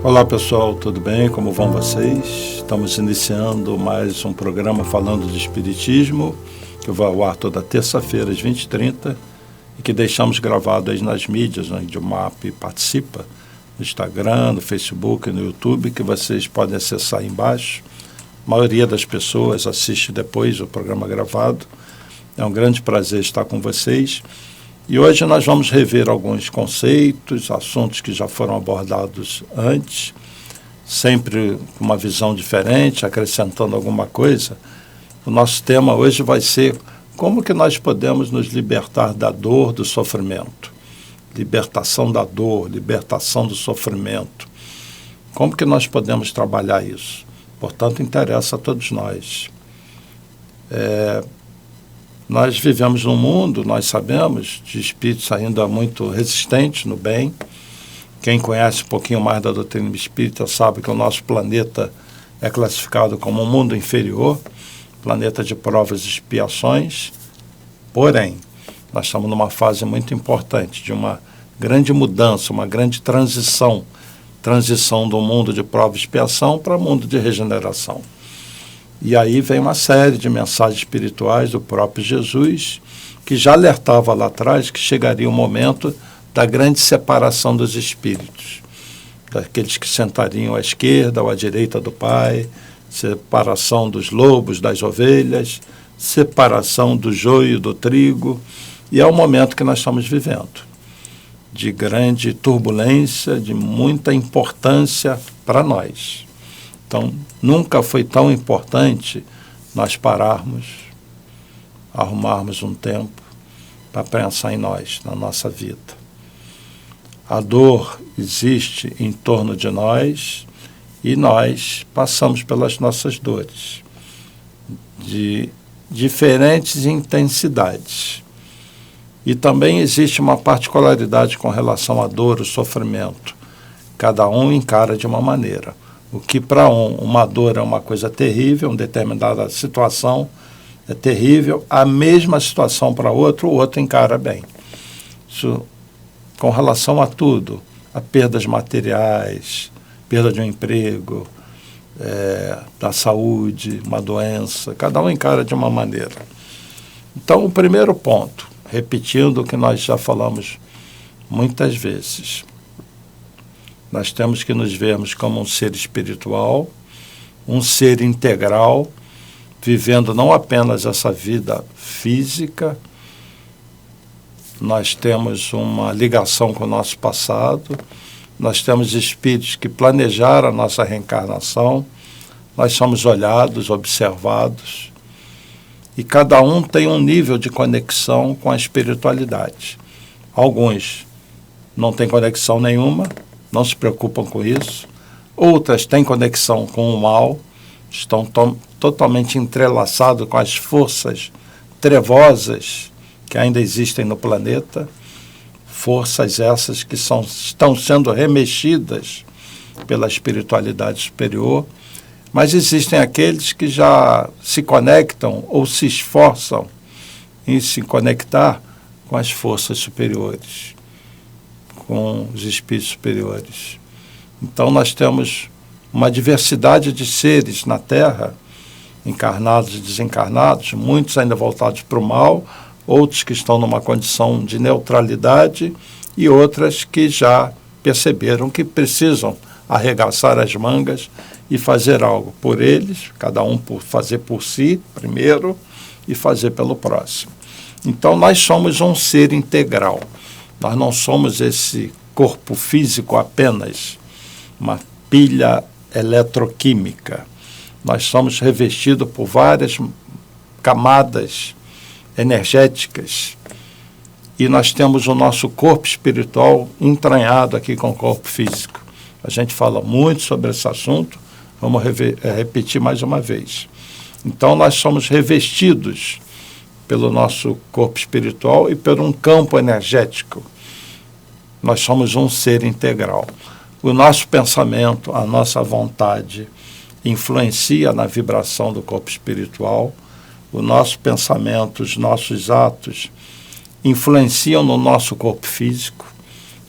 Olá pessoal, tudo bem? Como vão vocês? Estamos iniciando mais um programa falando de Espiritismo, que vai ao ar toda terça-feira às 20h30 e que deixamos gravado aí nas mídias, onde o MAP participa, no Instagram, no Facebook, no YouTube, que vocês podem acessar aí embaixo. A maioria das pessoas assiste depois o programa gravado. É um grande prazer estar com vocês. E hoje nós vamos rever alguns conceitos, assuntos que já foram abordados antes, sempre com uma visão diferente, acrescentando alguma coisa. O nosso tema hoje vai ser como que nós podemos nos libertar da dor, do sofrimento. Libertação da dor, libertação do sofrimento. Como que nós podemos trabalhar isso? Portanto, interessa a todos nós. Nós vivemos num mundo, nós sabemos, de espíritos ainda muito resistentes no bem. Quem conhece um pouquinho mais da doutrina espírita sabe que o nosso planeta é classificado como um mundo inferior, planeta de provas e expiações. Porém, nós estamos numa fase muito importante, de uma grande mudança, uma grande transição do mundo de prova e expiação para o mundo de regeneração. E aí vem uma série de mensagens espirituais do próprio Jesus, que já alertava lá atrás que chegaria o momento da grande separação dos espíritos, daqueles que sentariam à esquerda ou à direita do Pai, separação dos lobos das ovelhas, separação do joio do trigo, e é o momento que nós estamos vivendo, de grande turbulência, de muita importância para nós. Então, nunca foi tão importante nós pararmos, arrumarmos um tempo para pensar em nós, na nossa vida. A dor existe em torno de nós e nós passamos pelas nossas dores, de diferentes intensidades. E também existe uma particularidade com relação à dor, o sofrimento. Cada um encara de uma maneira. O que para uma dor é uma coisa terrível, uma determinada situação é terrível, a mesma situação para outro, o outro encara bem. Isso com relação a tudo, a perdas materiais, perda de um emprego, da saúde, uma doença, cada um encara de uma maneira. Então, o primeiro ponto, repetindo o que nós já falamos muitas vezes, nós temos que nos vermos como um ser espiritual, um ser integral, vivendo não apenas essa vida física. Nós temos uma ligação com o nosso passado, nós temos espíritos que planejaram a nossa reencarnação, nós somos olhados, observados, e cada um tem um nível de conexão com a espiritualidade. Alguns não têm conexão nenhuma, não se preocupam com isso. Outras têm conexão com o mal, estão totalmente entrelaçados com as forças trevosas que ainda existem no planeta, forças essas que estão sendo remexidas pela espiritualidade superior, mas existem aqueles que já se conectam ou se esforçam em se conectar com as forças superiores, com os espíritos superiores. Então nós temos uma diversidade de seres na Terra, encarnados e desencarnados, muitos ainda voltados para o mal, outros que estão numa condição de neutralidade e outras que já perceberam que precisam arregaçar as mangas e fazer algo por eles, cada um por fazer por si primeiro e fazer pelo próximo. Então nós somos um ser integral. Nós não somos esse corpo físico apenas, uma pilha eletroquímica. Nós somos revestidos por várias camadas energéticas e nós temos o nosso corpo espiritual entranhado aqui com o corpo físico. A gente fala muito sobre esse assunto, vamos repetir mais uma vez. Então nós somos revestidos pelo nosso corpo espiritual e por um campo energético. Nós somos um ser integral. O nosso pensamento, a nossa vontade, influencia na vibração do corpo espiritual. O nosso pensamento, os nossos atos influenciam no nosso corpo físico.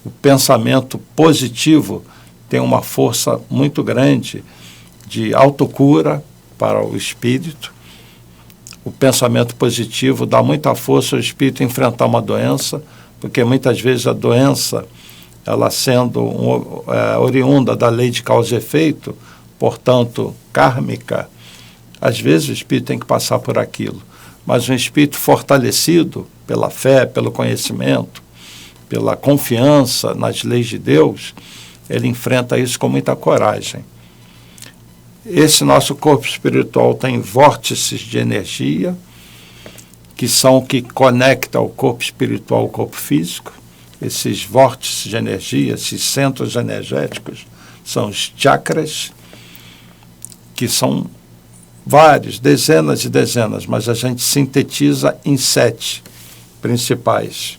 O pensamento positivo tem uma força muito grande de autocura para o espírito. O pensamento positivo dá muita força ao espírito enfrentar uma doença, porque muitas vezes a doença, ela sendo oriunda da lei de causa e efeito, portanto, kármica, às vezes o espírito tem que passar por aquilo. Mas um espírito fortalecido pela fé, pelo conhecimento, pela confiança nas leis de Deus, ele enfrenta isso com muita coragem. Esse nosso corpo espiritual tem vórtices de energia, que são o que conecta o corpo espiritual ao corpo físico. Esses vórtices de energia, esses centros energéticos, são os chakras, que são vários, dezenas e dezenas, mas a gente sintetiza em 7 principais.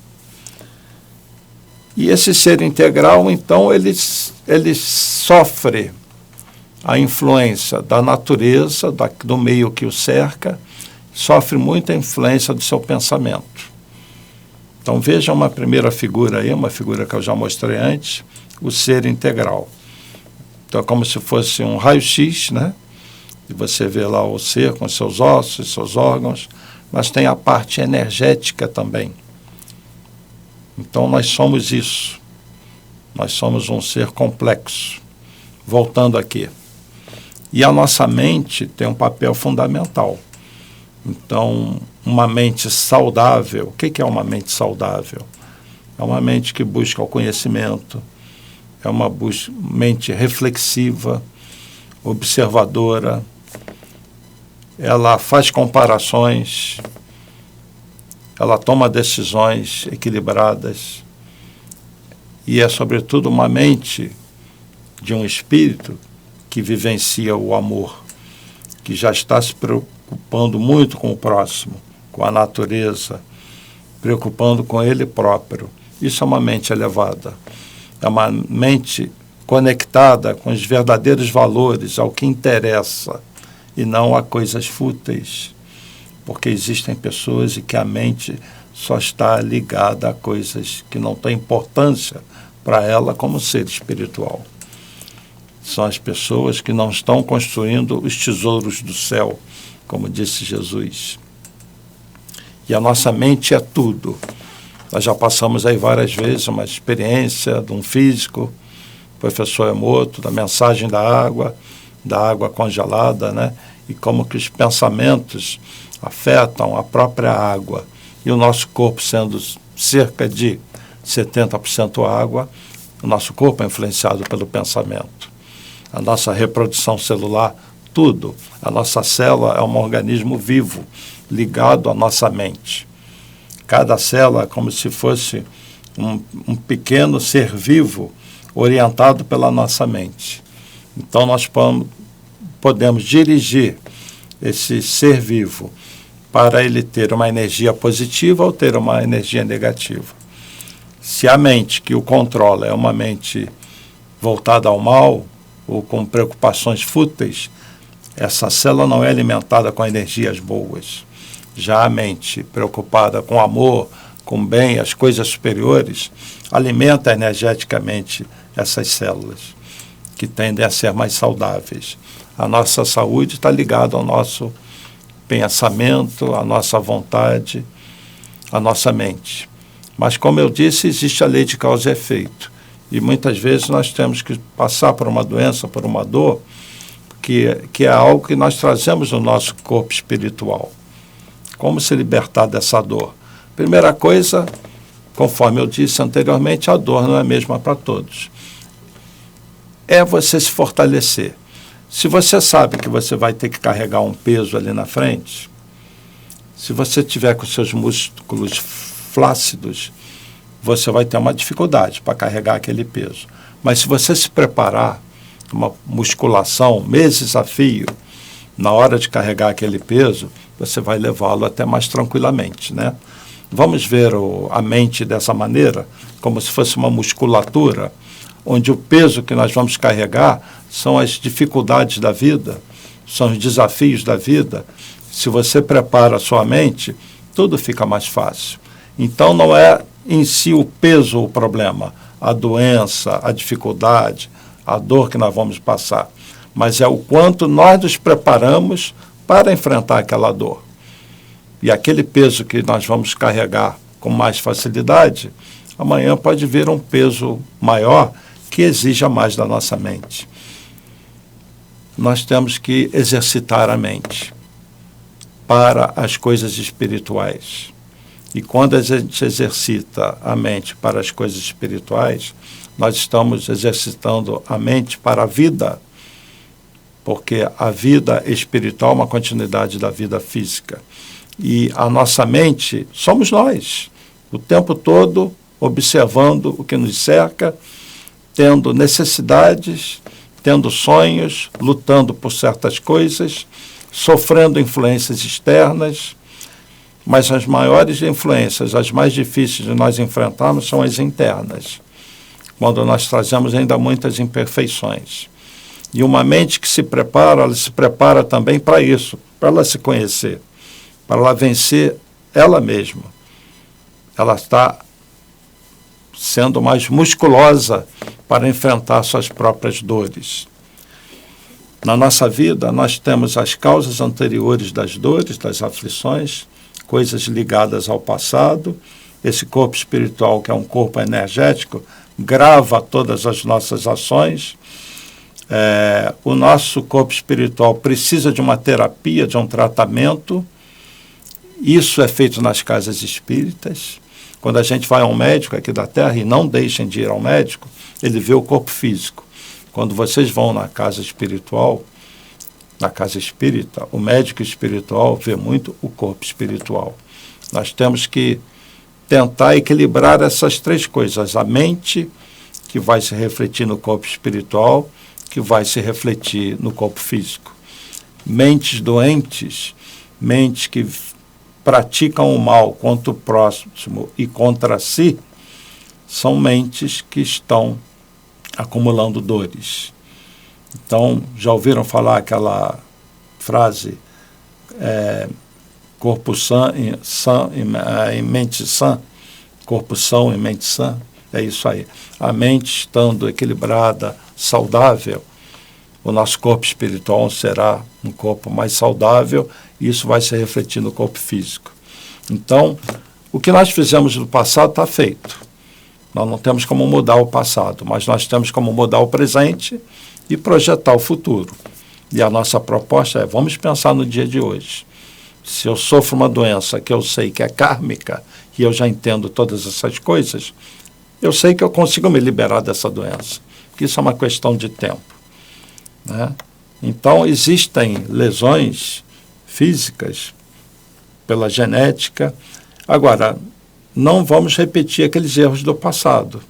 E esse ser integral, então, ele sofre a influência da natureza, do meio que o cerca, sofre muita influência do seu pensamento. Então, veja uma primeira figura aí, uma figura que eu já mostrei antes, o ser integral. Então, é como se fosse um raio-x, né? E você vê lá o ser com seus ossos, seus órgãos, mas tem a parte energética também. Então, nós somos isso. Nós somos um ser complexo. Voltando aqui. E a nossa mente tem um papel fundamental. Então, uma mente saudável, o que é uma mente saudável? É uma mente que busca o conhecimento, é uma mente reflexiva, observadora, ela faz comparações, ela toma decisões equilibradas e é, sobretudo, uma mente de um espírito que vivencia o amor, que já está se preocupando muito com o próximo, com a natureza, preocupando com ele próprio. Isso é uma mente elevada. É uma mente conectada com os verdadeiros valores, ao que interessa, e não a coisas fúteis. Porque existem pessoas em que a mente só está ligada a coisas que não têm importância para ela como ser espiritual. São as pessoas que não estão construindo os tesouros do céu, como disse Jesus. E a nossa mente é tudo. Nós já passamos aí várias vezes uma experiência de um físico, professor Emoto, da mensagem da água congelada, né? E como que os pensamentos afetam a própria água. E o nosso corpo sendo cerca de 70% água, o nosso corpo é influenciado pelo pensamento. A nossa reprodução celular, tudo. A nossa célula é um organismo vivo, ligado à nossa mente. Cada célula é como se fosse um pequeno ser vivo, orientado pela nossa mente. Então, nós podemos dirigir esse ser vivo para ele ter uma energia positiva ou ter uma energia negativa. Se a mente que o controla é uma mente voltada ao mal, ou com preocupações fúteis, essa célula não é alimentada com energias boas. Já a mente preocupada com amor, com bem, as coisas superiores, alimenta energeticamente essas células, que tendem a ser mais saudáveis. A nossa saúde está ligada ao nosso pensamento, à nossa vontade, à nossa mente. Mas, como eu disse, existe a lei de causa e efeito. E muitas vezes nós temos que passar por uma doença, por uma dor, que é algo que nós trazemos no nosso corpo espiritual. Como se libertar dessa dor? Primeira coisa, conforme eu disse anteriormente, a dor não é a mesma para todos. É você se fortalecer. Se você sabe que você vai ter que carregar um peso ali na frente, se você tiver com seus músculos flácidos, você vai ter uma dificuldade para carregar aquele peso. Mas se você se preparar, uma musculação, meses a fio, na hora de carregar aquele peso, você vai levá-lo até mais tranquilamente, né? Vamos ver a mente dessa maneira, como se fosse uma musculatura, onde o peso que nós vamos carregar são as dificuldades da vida, são os desafios da vida. Se você prepara a sua mente, tudo fica mais fácil. Então não é em si o peso o problema, a doença, a dificuldade, a dor que nós vamos passar, mas é o quanto nós nos preparamos para enfrentar aquela dor. E aquele peso que nós vamos carregar com mais facilidade, amanhã pode vir um peso maior que exija mais da nossa mente. Nós temos que exercitar a mente para as coisas espirituais. E quando a gente exercita a mente para as coisas espirituais, nós estamos exercitando a mente para a vida, porque a vida espiritual é uma continuidade da vida física. E a nossa mente somos nós, o tempo todo observando o que nos cerca, tendo necessidades, tendo sonhos, lutando por certas coisas, sofrendo influências externas, mas as maiores influências, as mais difíceis de nós enfrentarmos são as internas, quando nós trazemos ainda muitas imperfeições. E uma mente que se prepara, ela se prepara também para isso, para ela se conhecer, para ela vencer ela mesma. Ela está sendo mais musculosa para enfrentar suas próprias dores. Na nossa vida, nós temos as causas anteriores das dores, das aflições, coisas ligadas ao passado. Esse corpo espiritual, que é um corpo energético, grava todas as nossas ações. O nosso corpo espiritual precisa de uma terapia, de um tratamento. Isso é feito nas casas espíritas. Quando a gente vai a um médico aqui da Terra, e não deixem de ir ao médico, ele vê o corpo físico. Quando vocês vão na casa espiritual, na casa espírita, o médico espiritual vê muito o corpo espiritual. Nós temos que tentar equilibrar essas três coisas. A mente, que vai se refletir no corpo espiritual, que vai se refletir no corpo físico. Mentes doentes, mentes que praticam o mal contra o próximo e contra si, são mentes que estão acumulando dores. Então, já ouviram falar aquela frase, corpo sã e mente sã? Corpo são e mente sã? É isso aí. A mente estando equilibrada, saudável, o nosso corpo espiritual será um corpo mais saudável e isso vai se refletir no corpo físico. Então, o que nós fizemos no passado está feito. Nós não temos como mudar o passado, mas nós temos como mudar o presente e projetar o futuro. E a nossa proposta é, vamos pensar no dia de hoje. Se eu sofro uma doença que eu sei que é kármica e eu já entendo todas essas coisas, eu sei que eu consigo me liberar dessa doença, porque isso é uma questão de tempo, né? Então, existem lesões físicas pela genética. Agora, não vamos repetir aqueles erros do passado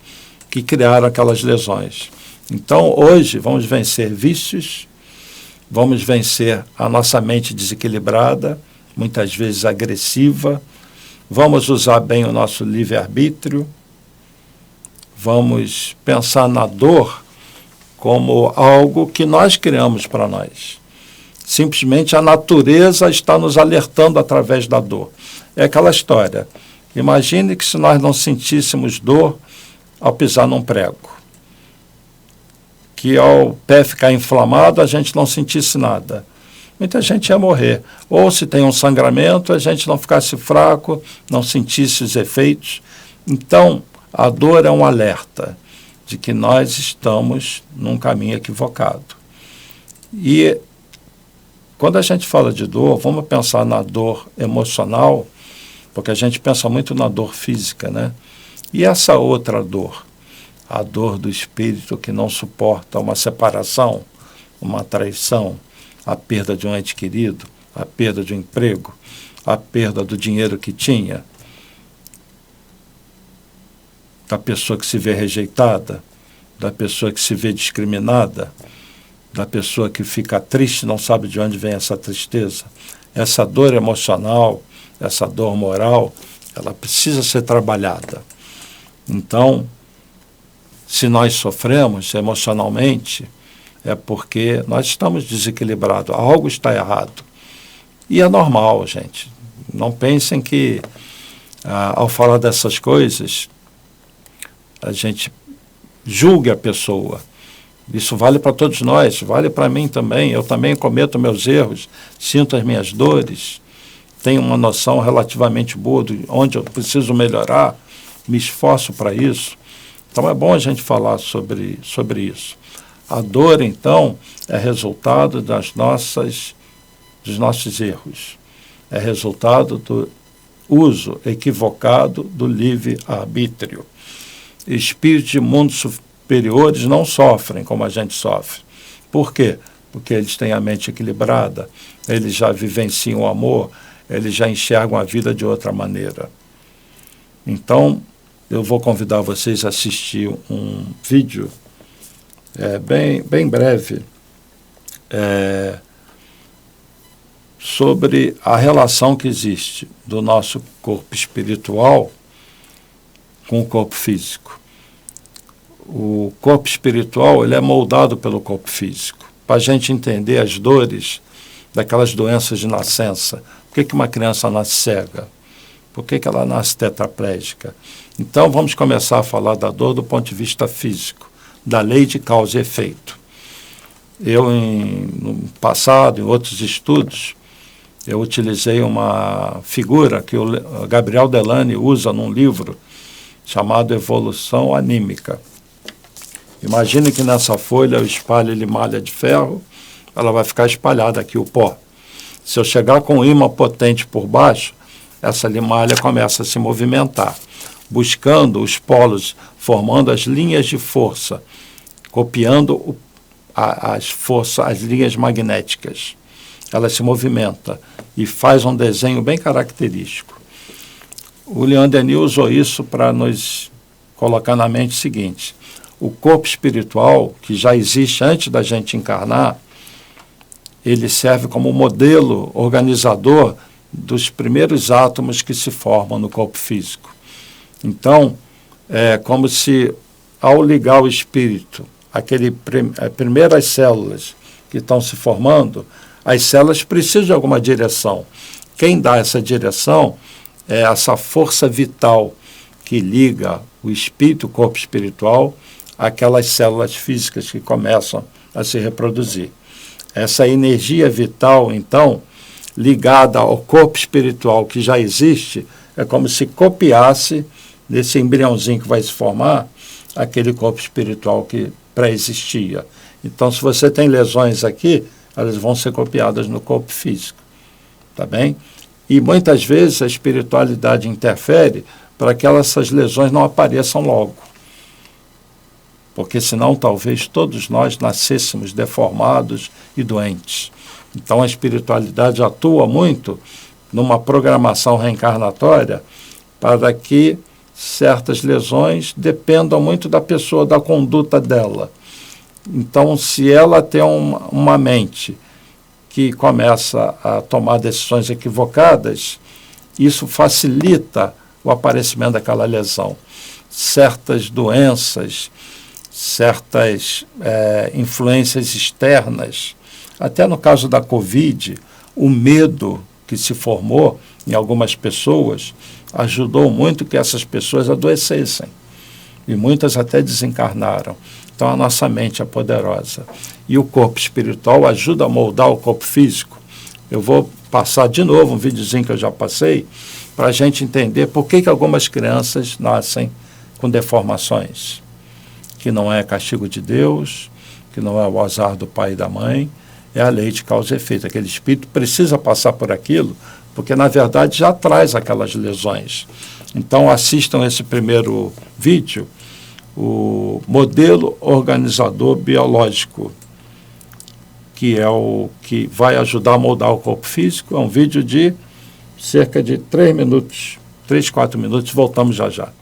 que criaram aquelas lesões. Então, hoje, vamos vencer vícios, vamos vencer a nossa mente desequilibrada, muitas vezes agressiva, vamos usar bem o nosso livre-arbítrio, vamos pensar na dor como algo que nós criamos para nós. Simplesmente a natureza está nos alertando através da dor. É aquela história. Imagine que se nós não sentíssemos dor ao pisar num prego, que ao pé ficar inflamado a gente não sentisse nada. Muita gente ia morrer. Ou se tem um sangramento, a gente não ficasse fraco, não sentisse os efeitos. Então, a dor é um alerta de que nós estamos num caminho equivocado. E quando a gente fala de dor, vamos pensar na dor emocional, porque a gente pensa muito na dor física, né? E essa outra dor, a dor do espírito que não suporta uma separação, uma traição, a perda de um ente querido, a perda de um emprego, a perda do dinheiro que tinha, da pessoa que se vê rejeitada, da pessoa que se vê discriminada, da pessoa que fica triste, não sabe de onde vem essa tristeza. Essa dor emocional, essa dor moral, ela precisa ser trabalhada. Então, se nós sofremos emocionalmente, é porque nós estamos desequilibrados, algo está errado. E é normal, gente. Não pensem que ao falar dessas coisas, a gente julgue a pessoa. Isso vale para todos nós, vale para mim também. Eu também cometo meus erros, sinto as minhas dores, tenho uma noção relativamente boa de onde eu preciso melhorar, me esforço para isso. Então é bom a gente falar sobre isso. A dor, então, é resultado dos nossos erros. É resultado do uso equivocado do livre-arbítrio. Espíritos de mundos superiores não sofrem como a gente sofre. Por quê? Porque eles têm a mente equilibrada, eles já vivenciam o amor, eles já enxergam a vida de outra maneira. Então, eu vou convidar vocês a assistir um vídeo bem breve sobre a relação que existe do nosso corpo espiritual com o corpo físico. O corpo espiritual ele é moldado pelo corpo físico. Para a gente entender as dores daquelas doenças de nascença. Por que uma criança nasce cega? Por que ela nasce tetraplégica? Então, vamos começar a falar da dor do ponto de vista físico, da lei de causa e efeito. Eu, no passado, em outros estudos, eu utilizei uma figura que o Gabriel Delany usa num livro chamado Evolução Anímica. Imagine que nessa folha eu espalho ele malha de ferro, ela vai ficar espalhada aqui, o pó. Se eu chegar com um ímã potente por baixo, essa limalha começa a se movimentar, buscando os polos, formando as linhas de força, copiando as forças, as linhas magnéticas. Ela se movimenta e faz um desenho bem característico. O Leon Denis usou isso para nos colocar na mente o seguinte: o corpo espiritual, que já existe antes da gente encarnar, ele serve como modelo organizador dos primeiros átomos que se formam no corpo físico. Então, é como se, ao ligar o espírito, as primeiras células que estão se formando, as células precisam de alguma direção. Quem dá essa direção é essa força vital que liga o espírito, o corpo espiritual, àquelas células físicas que começam a se reproduzir. Essa energia vital, então, ligada ao corpo espiritual que já existe, é como se copiasse desse embriãozinho que vai se formar aquele corpo espiritual que pré-existia. Então, se você tem lesões aqui, elas vão ser copiadas no corpo físico, tá bem? E muitas vezes a espiritualidade interfere para que essas lesões não apareçam logo. Porque senão talvez todos nós nascêssemos deformados e doentes. Então a espiritualidade atua muito numa programação reencarnatória para que certas lesões dependam muito da pessoa, da conduta dela. Então, se ela tem uma mente que começa a tomar decisões equivocadas, isso facilita o aparecimento daquela lesão. Certas doenças, certas influências externas, até no caso da Covid, o medo que se formou em algumas pessoas ajudou muito que essas pessoas adoecessem. E muitas até desencarnaram. Então a nossa mente é poderosa. E o corpo espiritual ajuda a moldar o corpo físico. Eu vou passar de novo um videozinho que eu já passei, para a gente entender por que algumas crianças nascem com deformações. Que não é castigo de Deus, que não é o azar do pai e da mãe, é a lei de causa e efeito. Aquele espírito precisa passar por aquilo, porque na verdade já traz aquelas lesões. Então assistam esse primeiro vídeo, o modelo organizador biológico, que é o que vai ajudar a moldar o corpo físico. É um vídeo de cerca de 3 minutos, 3, 4 minutos, voltamos já já.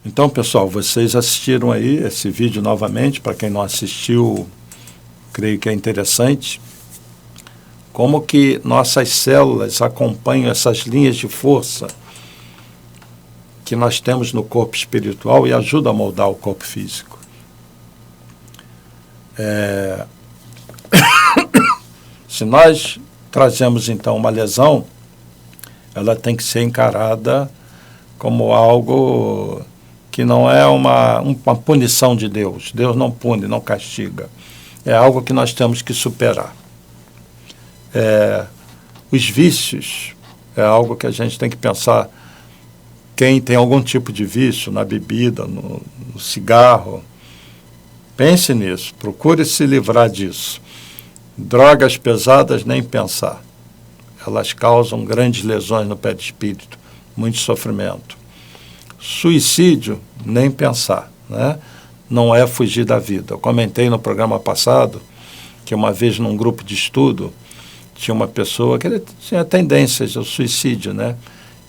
Então, pessoal, vocês assistiram aí esse vídeo novamente. Para quem não assistiu, creio que é interessante. Como que nossas células acompanham essas linhas de força que nós temos no corpo espiritual e ajudam a moldar o corpo físico. Se nós trazemos, então, uma lesão, ela tem que ser encarada como algo que não é uma punição de Deus. Deus não pune, não castiga. É algo que nós temos que superar. Os vícios é algo que a gente tem que pensar. Quem tem algum tipo de vício na bebida, no cigarro, pense nisso, procure se livrar disso. Drogas pesadas, nem pensar. Elas causam grandes lesões no perispírito, muito sofrimento. Suicídio, nem pensar, né? Não é fugir da vida. Eu comentei no programa passado que uma vez num grupo de estudo tinha uma pessoa que tinha tendências ao suicídio, né?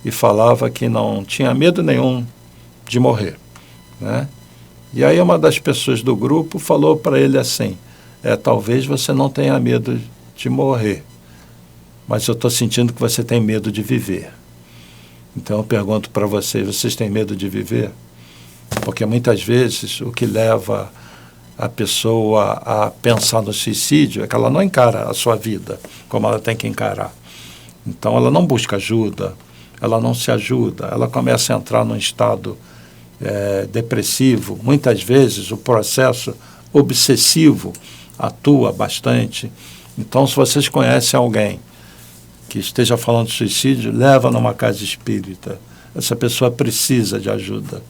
E falava que não tinha medo nenhum de morrer, né? E aí uma das pessoas do grupo falou para ele assim: talvez você não tenha medo de morrer, mas eu estou sentindo que você tem medo de viver. Então eu pergunto para vocês têm medo de viver? Porque muitas vezes o que leva a pessoa a pensar no suicídio é que ela não encara a sua vida como ela tem que encarar. Então ela não busca ajuda, ela não se ajuda, ela começa a entrar num estado depressivo. Muitas vezes o processo obsessivo atua bastante. Então, se vocês conhecem alguém que esteja falando de suicídio, leva numa casa espírita. Essa pessoa precisa de ajuda.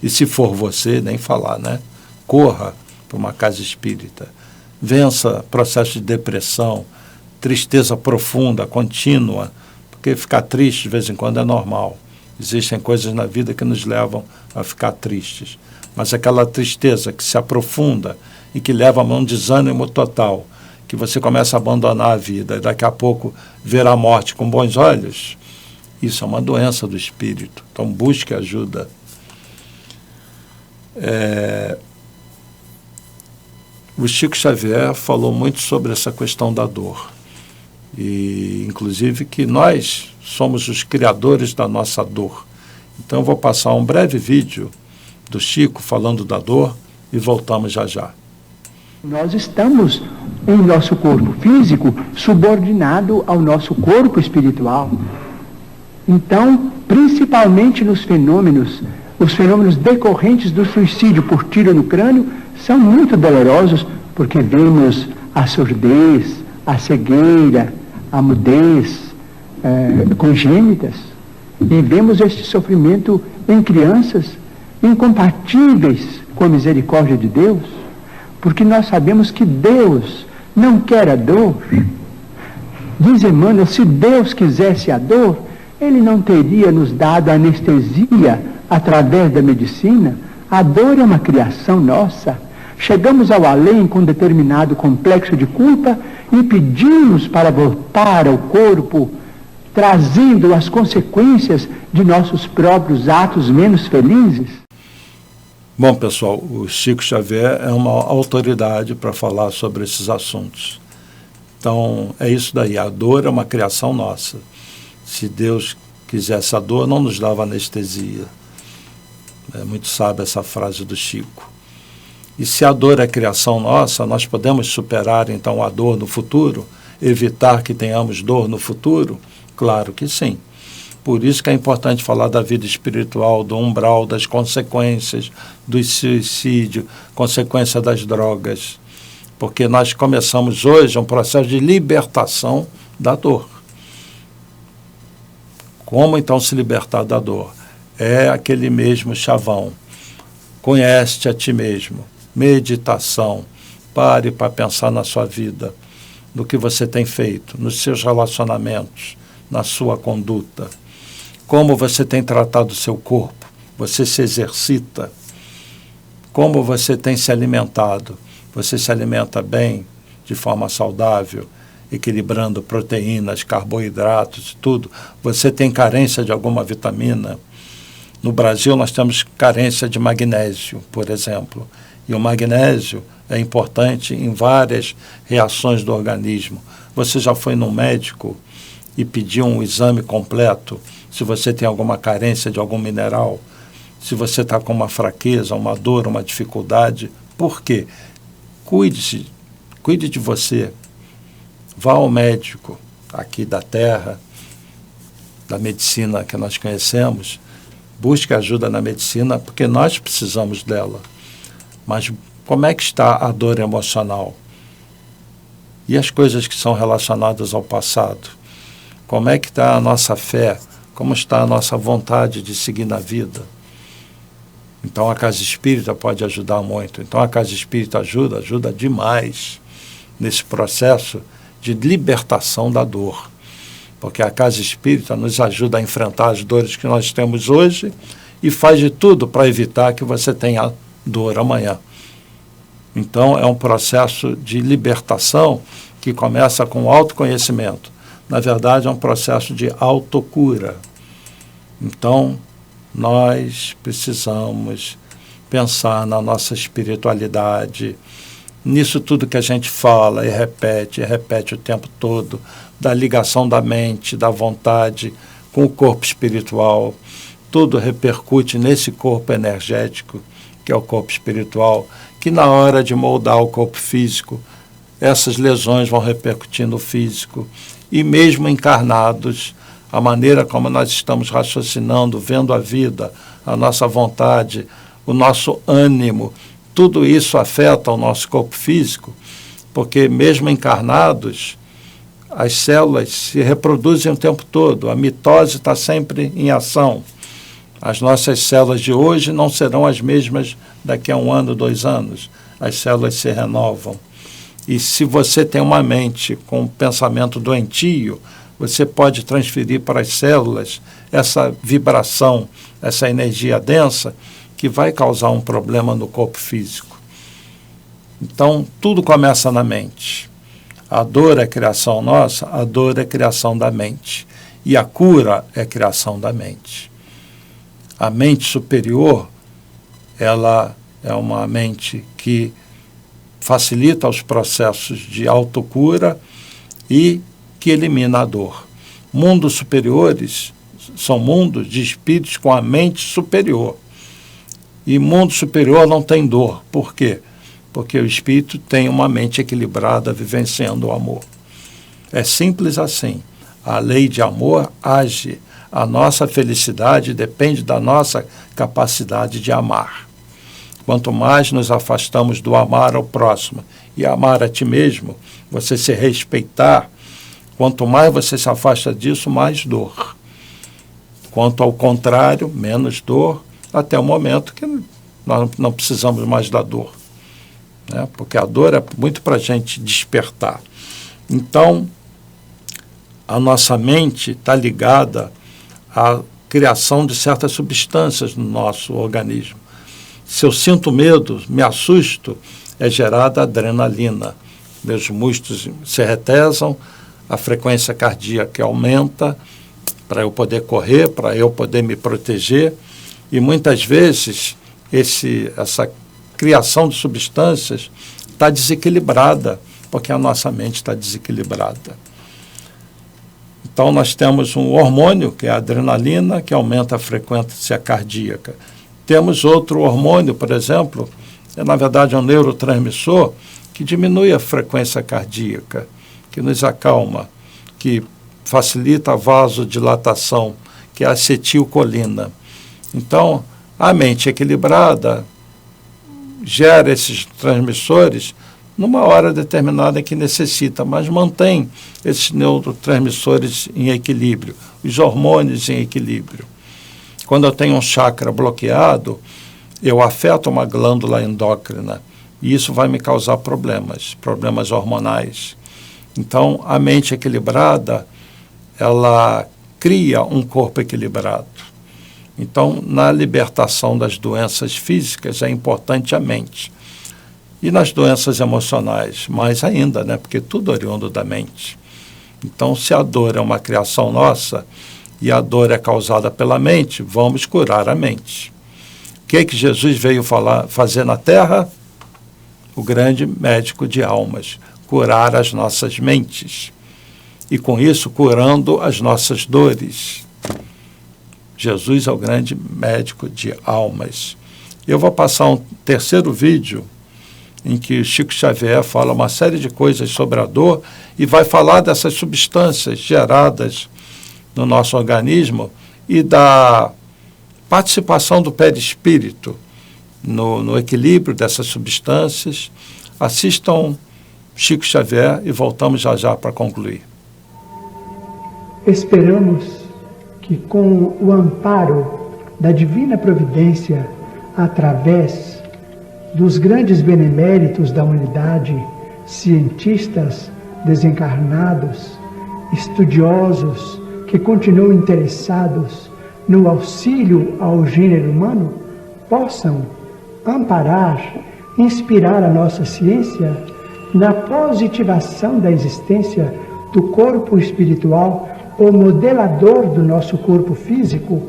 E se for você, nem falar, né? Corra para uma casa espírita. Vença processo de depressão, tristeza profunda, contínua, porque ficar triste de vez em quando é normal. Existem coisas na vida que nos levam a ficar tristes. Mas aquela tristeza que se aprofunda e que leva a um desânimo total, que você começa a abandonar a vida e daqui a pouco ver a morte com bons olhos, isso é uma doença do espírito. Então busque ajuda. O Chico Xavier falou muito sobre essa questão da dor. E inclusive que nós somos os criadores da nossa dor. Então eu vou passar um breve vídeo do Chico falando da dor e voltamos já já. Nós estamos em nosso corpo físico subordinado ao nosso corpo espiritual. Então, principalmente nos fenômenos, os fenômenos decorrentes do suicídio por tiro no crânio são muito dolorosos, porque vemos a surdez, a cegueira, a mudez congênitas, e vemos este sofrimento em crianças incompatíveis com a misericórdia de Deus, porque nós sabemos que Deus não quer a dor? Diz Emmanuel, se Deus quisesse a dor, Ele não teria nos dado anestesia através da medicina. A dor é uma criação nossa. Chegamos ao além com determinado complexo de culpa e pedimos para voltar ao corpo, trazendo as consequências de nossos próprios atos menos felizes. Bom, pessoal, o Chico Xavier é uma autoridade para falar sobre esses assuntos. Então, é isso daí. A dor é uma criação nossa. Se Deus quisesse a dor, não nos dava anestesia. É muito sábia essa frase do Chico. E se a dor é criação nossa, nós podemos superar, então, a dor no futuro? Evitar que tenhamos dor no futuro? Claro que sim. Por isso que é importante falar da vida espiritual, do umbral, das consequências do suicídio, consequência das drogas. Porque nós começamos hoje um processo de libertação da dor. Como então se libertar da dor? É aquele mesmo chavão. Conhece-te a ti mesmo. Meditação. Pare para pensar na sua vida, no que você tem feito, nos seus relacionamentos, na sua conduta. Como você tem tratado o seu corpo? Você se exercita? Como você tem se alimentado? Você se alimenta bem, de forma saudável, equilibrando proteínas, carboidratos e tudo? Você tem carência de alguma vitamina? No Brasil, nós temos carência de magnésio, por exemplo. E o magnésio é importante em várias reações do organismo. Você já foi no médico e pediu um exame completo? Se você tem alguma carência de algum mineral, se você está com uma fraqueza, uma dor, uma dificuldade, por quê? Cuide de você. Vá ao médico aqui da Terra, da medicina que nós conhecemos, busque ajuda na medicina, porque nós precisamos dela. Mas como é que está a dor emocional? E as coisas que são relacionadas ao passado? Como é que está a nossa fé? Como está a nossa vontade de seguir na vida? Então a Casa Espírita pode ajudar muito. Então a Casa Espírita ajuda demais nesse processo de libertação da dor. Porque a Casa Espírita nos ajuda a enfrentar as dores que nós temos hoje e faz de tudo para evitar que você tenha dor amanhã. Então é um processo de libertação que começa com autoconhecimento. Na verdade, é um processo de autocura. Então, nós precisamos pensar na nossa espiritualidade, nisso tudo que a gente fala e repete o tempo todo, da ligação da mente, da vontade com o corpo espiritual. Tudo repercute nesse corpo energético, que é o corpo espiritual, que na hora de moldar o corpo físico, essas lesões vão repercutir no físico. E mesmo encarnados, a maneira como nós estamos raciocinando, vendo a vida, a nossa vontade, o nosso ânimo, tudo isso afeta o nosso corpo físico, porque mesmo encarnados, as células se reproduzem o tempo todo, a mitose está sempre em ação. As nossas células de hoje não serão as mesmas daqui a 1 ano, 2 anos. As células se renovam. E se você tem uma mente com um pensamento doentio, você pode transferir para as células essa vibração, essa energia densa, que vai causar um problema no corpo físico. Então, tudo começa na mente. A dor é criação nossa, a dor é criação da mente. E a cura é criação da mente. A mente superior, ela é uma mente que facilita os processos de autocura e que elimina a dor. Mundos superiores são mundos de espíritos com a mente superior. E mundo superior não tem dor. Por quê? Porque o espírito tem uma mente equilibrada, vivenciando o amor. É simples assim. A lei de amor age. A nossa felicidade depende da nossa capacidade de amar. Quanto mais nos afastamos do amar ao próximo e amar a ti mesmo, você se respeitar, quanto mais você se afasta disso, mais dor. Quanto ao contrário, menos dor, até o momento que nós não precisamos mais da dor. né? Porque a dor é muito para a gente despertar. Então, a nossa mente está ligada à criação de certas substâncias no nosso organismo. Se eu sinto medo, me assusto, é gerada adrenalina. Meus músculos se retesam, a frequência cardíaca aumenta para eu poder correr, para eu poder me proteger. E muitas vezes essa criação de substâncias está desequilibrada, porque a nossa mente está desequilibrada. Então, nós temos um hormônio, que é a adrenalina, que aumenta a frequência cardíaca. Temos outro hormônio, por exemplo, na verdade é um neurotransmissor, que diminui a frequência cardíaca, que nos acalma, que facilita a vasodilatação, que é a acetilcolina. Então, a mente equilibrada gera esses transmissores numa hora determinada que necessita, mas mantém esses neurotransmissores em equilíbrio, os hormônios em equilíbrio. Quando eu tenho um chakra bloqueado, eu afeto uma glândula endócrina e isso vai me causar problemas hormonais. Então, a mente equilibrada, ela cria um corpo equilibrado. Então, na libertação das doenças físicas, é importante a mente. E nas doenças emocionais, mais ainda, né? Porque tudo é oriundo da mente. Então, se a dor é uma criação nossa e a dor é causada pela mente, vamos curar a mente. O que Jesus veio fazer na Terra? O grande médico de almas, curar as nossas mentes. E com isso, curando as nossas dores. Jesus é o grande médico de almas. Eu vou passar um terceiro vídeo em que o Chico Xavier fala uma série de coisas sobre a dor e vai falar dessas substâncias geradas no nosso organismo e da participação do perispírito no equilíbrio dessas substâncias. Assistam Chico Xavier e voltamos já já para concluir. Esperamos que com o amparo da divina providência, através dos grandes beneméritos da humanidade, cientistas desencarnados, estudiosos que continuam interessados no auxílio ao gênero humano, possam amparar, inspirar a nossa ciência na positivação da existência do corpo espiritual, o modelador do nosso corpo físico,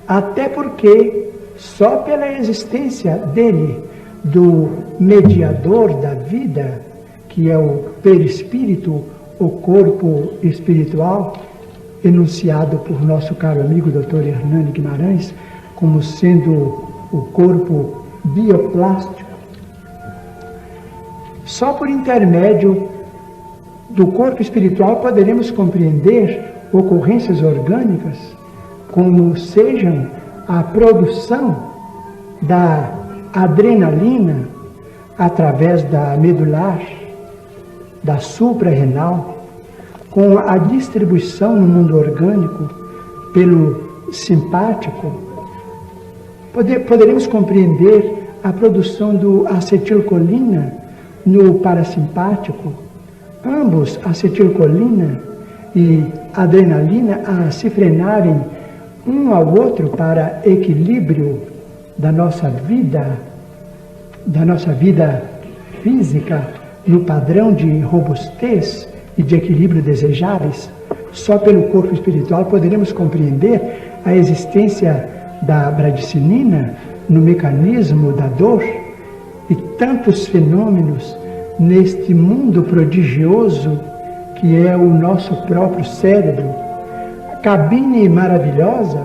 até porque só pela existência dele, do mediador da vida, que é o perispírito, o corpo espiritual, enunciado por nosso caro amigo Dr. Hernani Guimarães, como sendo o corpo bioplástico. Só por intermédio do corpo espiritual poderemos compreender ocorrências orgânicas, como sejam a produção da adrenalina através da medular, da suprarrenal, com a distribuição no mundo orgânico pelo simpático. Poderemos compreender a produção do acetilcolina no parasimpático, ambos, acetilcolina e adrenalina, a se frenarem um ao outro para equilíbrio da nossa vida física, no padrão de robustez e de equilíbrio desejáveis. Só pelo corpo espiritual poderemos compreender a existência da bradicinina no mecanismo da dor e tantos fenômenos neste mundo prodigioso que é o nosso próprio cérebro, cabine maravilhosa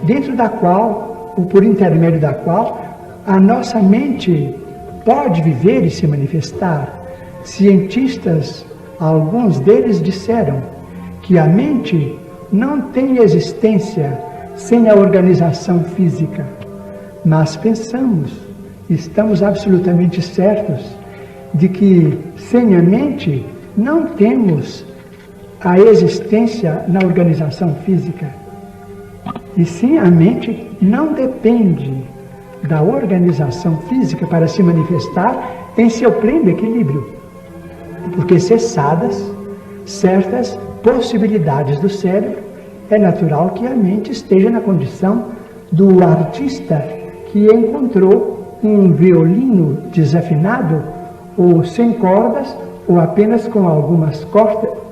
dentro da qual, ou por intermédio da qual, a nossa mente pode viver e se manifestar. Cientistas, alguns deles disseram que a mente não tem existência sem a organização física, mas pensamos, estamos absolutamente certos de que sem a mente não temos a existência na organização física. E sim, a mente não depende da organização física para se manifestar em seu pleno equilíbrio, porque cessadas certas possibilidades do cérebro, é natural que a mente esteja na condição do artista que encontrou um violino desafinado ou sem cordas ou apenas com algumas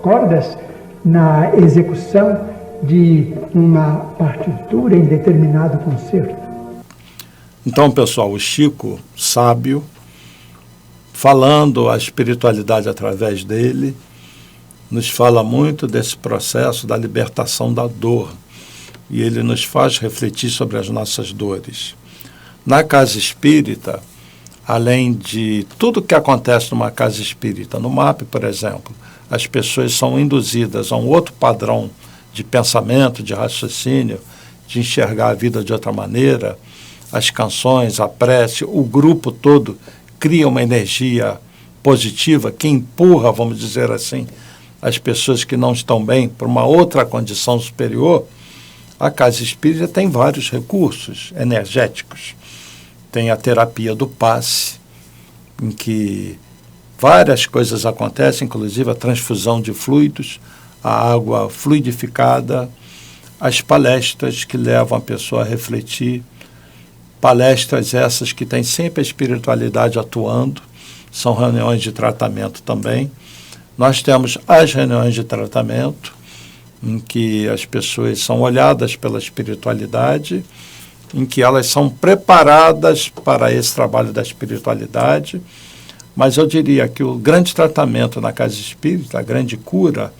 cordas na execução de uma partitura em determinado concerto. Então, pessoal, o Chico, sábio, falando a espiritualidade através dele, nos fala muito desse processo da libertação da dor, e ele nos faz refletir sobre as nossas dores. Na casa espírita, além de tudo que acontece numa casa espírita, no MAP, por exemplo, as pessoas são induzidas a um outro padrão de pensamento, de raciocínio, de enxergar a vida de outra maneira. As canções, a prece, o grupo todo cria uma energia positiva que empurra, vamos dizer assim, as pessoas que não estão bem para uma outra condição superior. A casa espírita tem vários recursos energéticos. Tem a terapia do passe, em que várias coisas acontecem, inclusive a transfusão de fluidos, a água fluidificada, as palestras que levam a pessoa a refletir, palestras essas que têm sempre a espiritualidade atuando, são reuniões de tratamento também. Nós temos as reuniões de tratamento, em que as pessoas são olhadas pela espiritualidade, em que elas são preparadas para esse trabalho da espiritualidade, mas eu diria que o grande tratamento na casa espírita, a grande cura,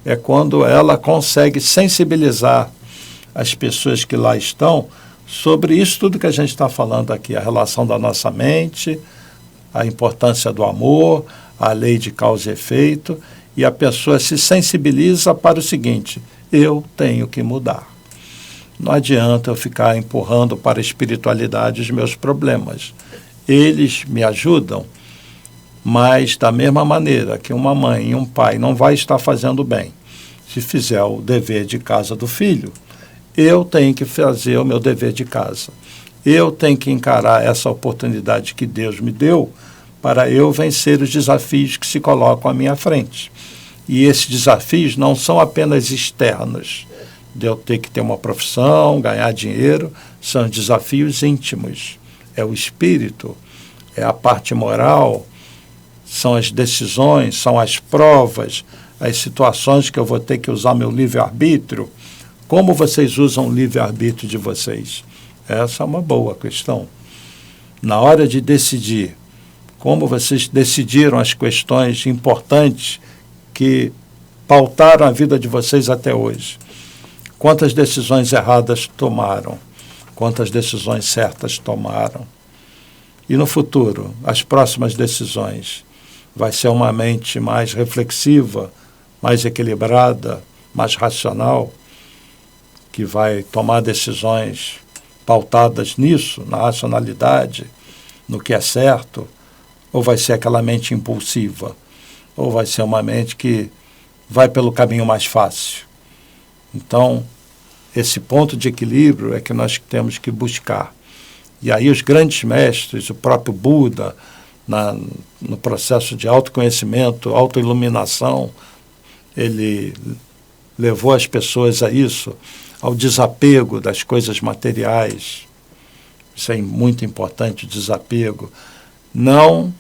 é quando ela consegue sensibilizar as pessoas que lá estão sobre isso tudo que a gente está falando aqui, a relação da nossa mente, a importância do amor, a lei de causa e efeito, e a pessoa se sensibiliza para o seguinte: eu tenho que mudar. Não adianta eu ficar empurrando para a espiritualidade os meus problemas. Eles me ajudam, mas da mesma maneira que uma mãe e um pai não vai estar fazendo bem se fizer o dever de casa do filho, eu tenho que fazer o meu dever de casa. Eu tenho que encarar essa oportunidade que Deus me deu para eu vencer os desafios que se colocam à minha frente. E esses desafios não são apenas externos, de eu ter que ter uma profissão, ganhar dinheiro, são desafios íntimos. É o espírito, é a parte moral, são as decisões, são as provas, as situações que eu vou ter que usar meu livre-arbítrio. Como vocês usam o livre-arbítrio de vocês? Essa é uma boa questão. Na hora de decidir, como vocês decidiram as questões importantes que pautaram a vida de vocês até hoje? Quantas decisões erradas tomaram? Quantas decisões certas tomaram? E no futuro, as próximas decisões? Vai ser uma mente mais reflexiva, mais equilibrada, mais racional, que vai tomar decisões pautadas nisso, na racionalidade, no que é certo? Ou vai ser aquela mente impulsiva? Ou vai ser uma mente que vai pelo caminho mais fácil? Então, esse ponto de equilíbrio é que nós temos que buscar. E aí os grandes mestres, o próprio Buda, no processo de autoconhecimento, autoiluminação, ele levou as pessoas a isso, ao desapego das coisas materiais. Isso é muito importante, o desapego. Não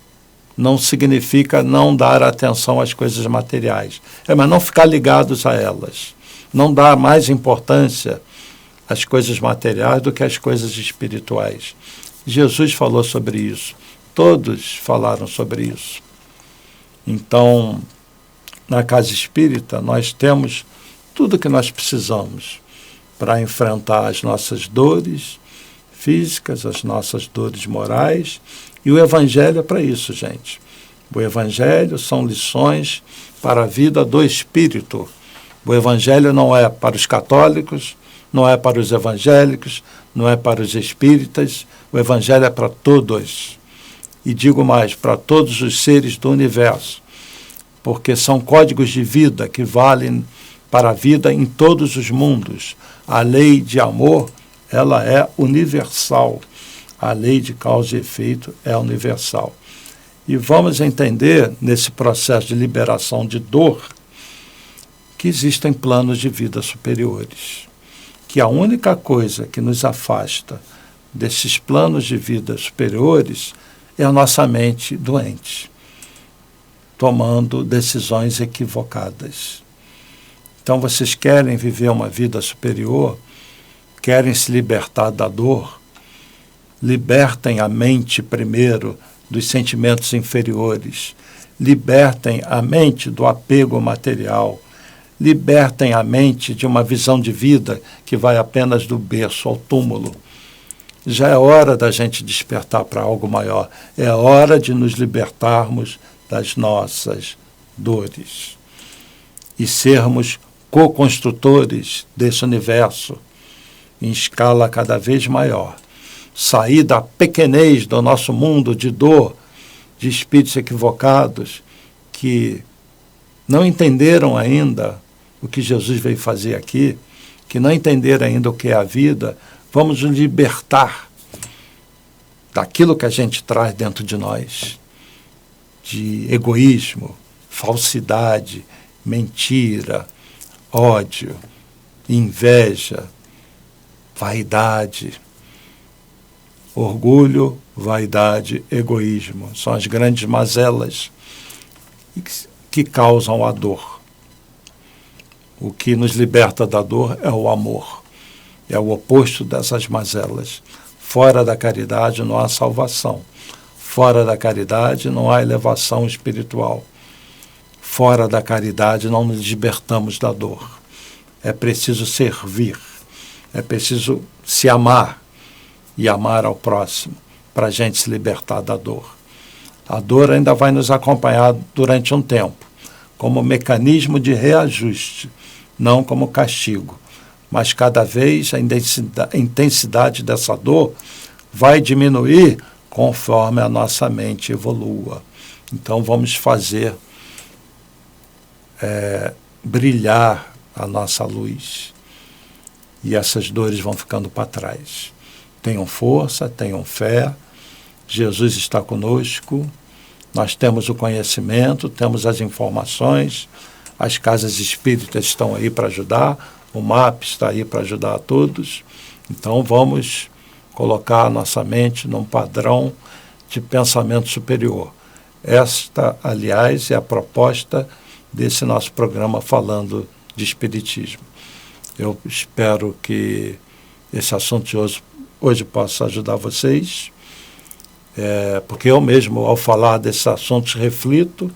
significa não dar atenção às coisas materiais, mas não ficar ligados a elas. Não dar mais importância às coisas materiais do que às coisas espirituais. Jesus falou sobre isso. Todos falaram sobre isso. Então, na casa espírita, nós temos tudo o que nós precisamos para enfrentar as nossas dores físicas, as nossas dores morais. E o Evangelho é para isso, gente. O Evangelho são lições para a vida do Espírito. O Evangelho não é para os católicos, não é para os evangélicos, não é para os espíritas. O Evangelho é para todos. E digo mais, para todos os seres do universo. Porque são códigos de vida que valem para a vida em todos os mundos. A lei de amor, ela é universal. A lei de causa e efeito é universal. E vamos entender, nesse processo de liberação de dor, que existem planos de vida superiores. Que a única coisa que nos afasta desses planos de vida superiores é a nossa mente doente, tomando decisões equivocadas. Então, vocês querem viver uma vida superior, querem se libertar da dor, libertem a mente primeiro dos sentimentos inferiores, libertem a mente do apego material, libertem a mente de uma visão de vida que vai apenas do berço ao túmulo. Já é hora da gente despertar para algo maior. É hora de nos libertarmos das nossas dores e sermos co-construtores desse universo em escala cada vez maior. Sair da pequenez do nosso mundo de dor, de espíritos equivocados que não entenderam ainda o que Jesus veio fazer aqui, que não entenderam ainda o que é a vida. Vamos nos libertar daquilo que a gente traz dentro de nós, de egoísmo, falsidade, mentira, ódio, inveja, vaidade, orgulho, vaidade, egoísmo. São as grandes mazelas que causam a dor. O que nos liberta da dor é o amor. É o oposto dessas mazelas. Fora da caridade não há salvação. Fora da caridade não há elevação espiritual. Fora da caridade não nos libertamos da dor. É preciso servir. É preciso se amar e amar ao próximo para a gente se libertar da dor. A dor ainda vai nos acompanhar durante um tempo, como mecanismo de reajuste, não como castigo. Mas cada vez a intensidade dessa dor vai diminuir conforme a nossa mente evolua. Então vamos fazer brilhar a nossa luz. E essas dores vão ficando para trás. Tenham força, tenham fé. Jesus está conosco. Nós temos o conhecimento, temos as informações. As casas espíritas estão aí para ajudar. O MAP está aí para ajudar a todos. Então vamos colocar a nossa mente num padrão de pensamento superior. Esta, aliás, é a proposta desse nosso programa falando de Espiritismo. Eu espero que esse assunto de hoje possa ajudar vocês, porque eu mesmo, ao falar desses assuntos, reflito,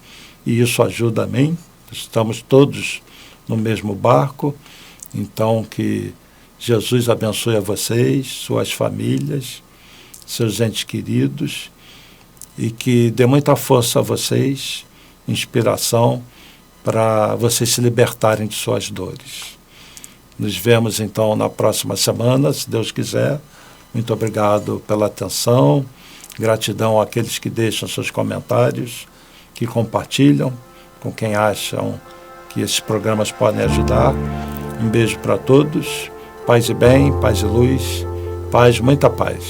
e isso ajuda a mim. Estamos todos no mesmo barco. Então, que Jesus abençoe a vocês, suas famílias, seus entes queridos, e que dê muita força a vocês, inspiração, para vocês se libertarem de suas dores. Nos vemos, então, na próxima semana, se Deus quiser. Muito obrigado pela atenção. Gratidão àqueles que deixam seus comentários, que compartilham com quem acham que esses programas podem ajudar. Um beijo para todos. Paz e bem, paz e luz. Paz, muita paz.